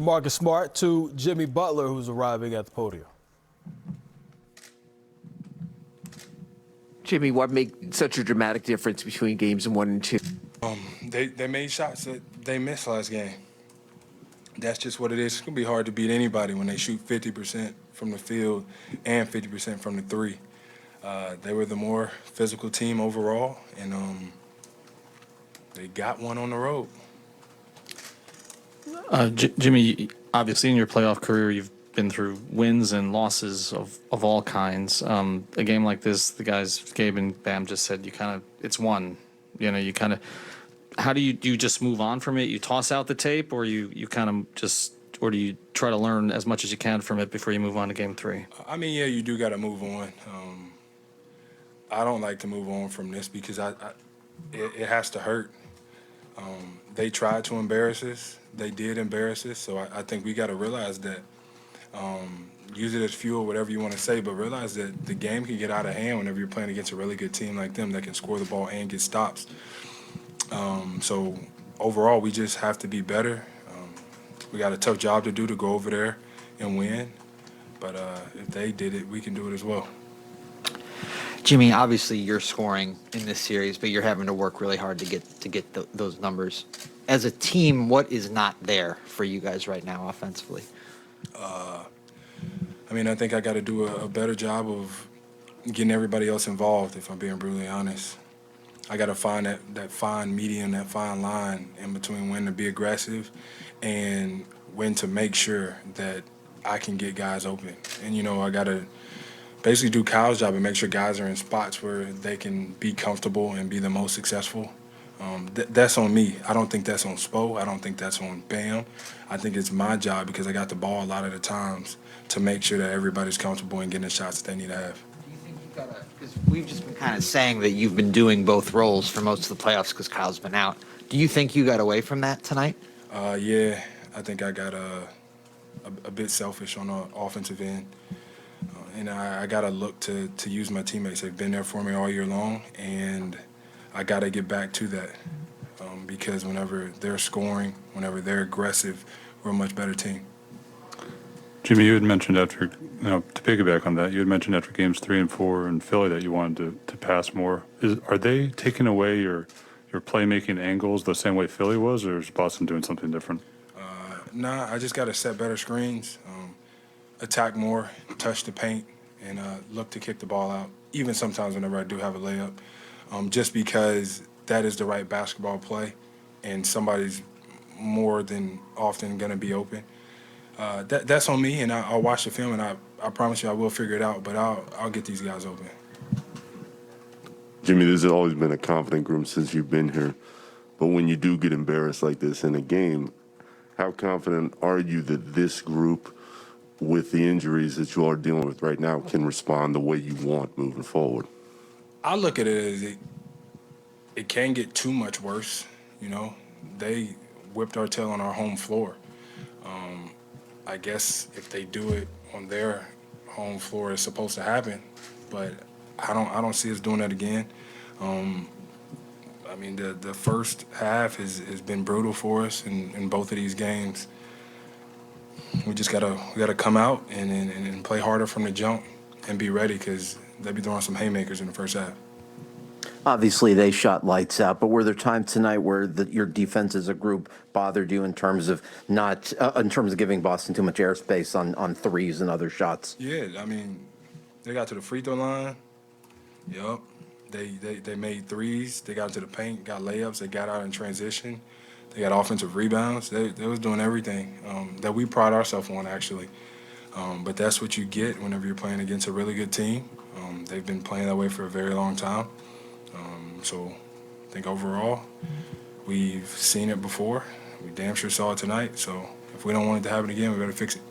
From Marcus Smart to Jimmy Butler, who's arriving at the podium. Jimmy, what made such a dramatic difference between games 1 and 2? They made shots that they missed last game. That's just what it is. It's going to be hard to beat anybody when they shoot 50% from the field and 50% from the three. They were the more physical team overall, and they got one on the road. Jimmy, obviously in your playoff career, you've been through wins and losses of all kinds. A game like this, the guys, Gabe and Bam just said, it's one. How do you just move on from it? You toss out the tape, or or do you try to learn as much as you can from it before you move on to game 3? I mean, yeah, you do got to move on. I don't like to move on from this because it has to hurt. They tried to embarrass us. They did embarrass us. So I think we got to realize that, use it as fuel, whatever you want to say, but realize that the game can get out of hand whenever you're playing against a really good team like them that can score the ball and get stops. So overall, we just have to be better. We got a tough job to do to go over there and win. But if they did it, we can do it as well. Jimmy, obviously you're scoring in this series, but you're having to work really hard to get those numbers. As a team, what is not there for you guys right now offensively? I think I got to do a better job of getting everybody else involved, if I'm being brutally honest. I got to find that fine medium, that fine line in between when to be aggressive and when to make sure that I can get guys open. And, I got to basically do Kyle's job and make sure guys are in spots where they can be comfortable and be the most successful. That's on me. I don't think that's on Spo. I don't think that's on Bam. I think it's my job because I got the ball a lot of the times to make sure that everybody's comfortable and getting the shots that they need to have. Do you think you gotta? Because we've just been kind of saying that you've been doing both roles for most of the playoffs because Kyle's been out. Do you think you got away from that tonight? Yeah, I think I got a bit selfish on the offensive end. And I got to look to use my teammates. They've been there for me all year long, and I got to get back to that because whenever they're scoring, whenever they're aggressive, we're a much better team. Jimmy, you had mentioned to piggyback on that, you had mentioned after games 3 and 4 in Philly that you wanted to pass more. Are they taking away your playmaking angles the same way Philly was, or is Boston doing something different? Nah, I just got to set better screens, attack more, touch the paint, and look to kick the ball out, even sometimes whenever I do have a layup, just because that is the right basketball play, and somebody's more than often going to be open. That's on me, and I'll watch the film, and I promise you I will figure it out, but I'll get these guys open. Jimmy, this has always been a confident group since you've been here, but when you do get embarrassed like this in a game, how confident are you that this group, with the injuries that you are dealing with right now, can respond the way you want moving forward? I look at it as it can get too much worse. They whipped our tail on our home floor. I guess if they do it on their home floor, it's supposed to happen, but I don't see us doing that again. The first half has been brutal for us in both of these games. We just gotta come out and play harder from the jump and be ready because they'll be throwing some haymakers in the first half. Obviously, they shot lights out, but were there times tonight where your defense as a group bothered you in terms of giving Boston too much airspace on threes and other shots? Yeah, they got to the free throw line. Yup. They made threes. They got to the paint, got layups. They got out in transition. They got offensive rebounds. They was doing everything that we pride ourselves on, actually. But that's what you get whenever you're playing against a really good team. They've been playing that way for a very long time. So I think overall, we've seen it before. We damn sure saw it tonight. So if we don't want it to happen again, we better fix it.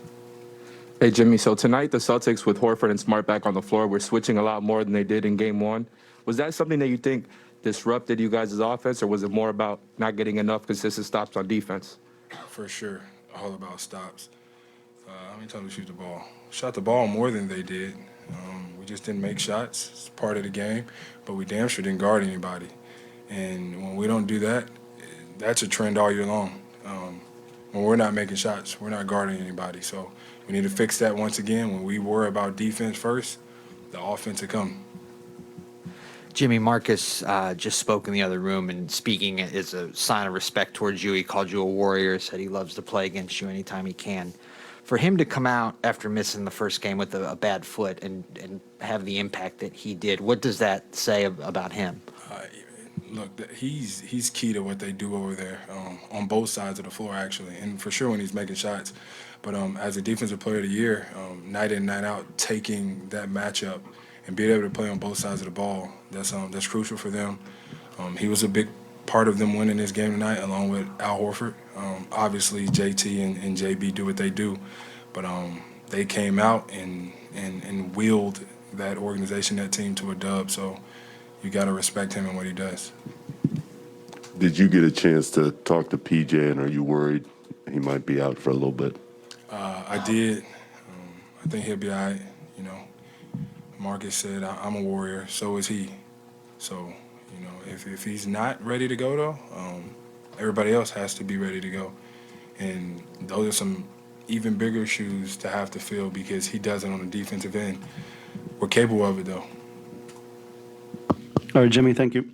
Hey, Jimmy, so tonight the Celtics with Horford and Smart back on the floor were switching a lot more than they did in Game 1. Was that something that you think disrupted you guys' offense, or was it more about not getting enough consistent stops on defense? For sure, all about stops. How many times we shoot the ball? Shot the ball more than they did. We just didn't make shots. It's part of the game, but we damn sure didn't guard anybody. And when we don't do that, that's a trend all year long. when we're not making shots, we're not guarding anybody. So we need to fix that once again. When we worry about defense first, the offense will come. Jimmy, Marcus just spoke in the other room, and speaking is a sign of respect towards you. He called you a warrior, said he loves to play against you anytime he can. For him to come out after missing the first game with a bad foot and have the impact that he did, what does that say about him? Look, he's key to what they do over there on both sides of the floor, actually, and for sure when he's making shots. But as a defensive player of the year, night in, night out, taking that matchup and being able to play on both sides of the ball, that's crucial for them. He was a big part of them winning this game tonight, along with Al Horford. Obviously, JT and JB do what they do, but they came out and wheeled that organization, that team, to a dub. So you got to respect him and what he does. Did you get a chance to talk to PJ, and are you worried he might be out for a little bit? I did. I think he'll be all right. You know, Marcus said, I'm a warrior, so is he. So, you know, if he's not ready to go, though, everybody else has to be ready to go. And those are some even bigger shoes to have to fill because he does it on the defensive end. We're capable of it, though. All right, Jimmy, thank you.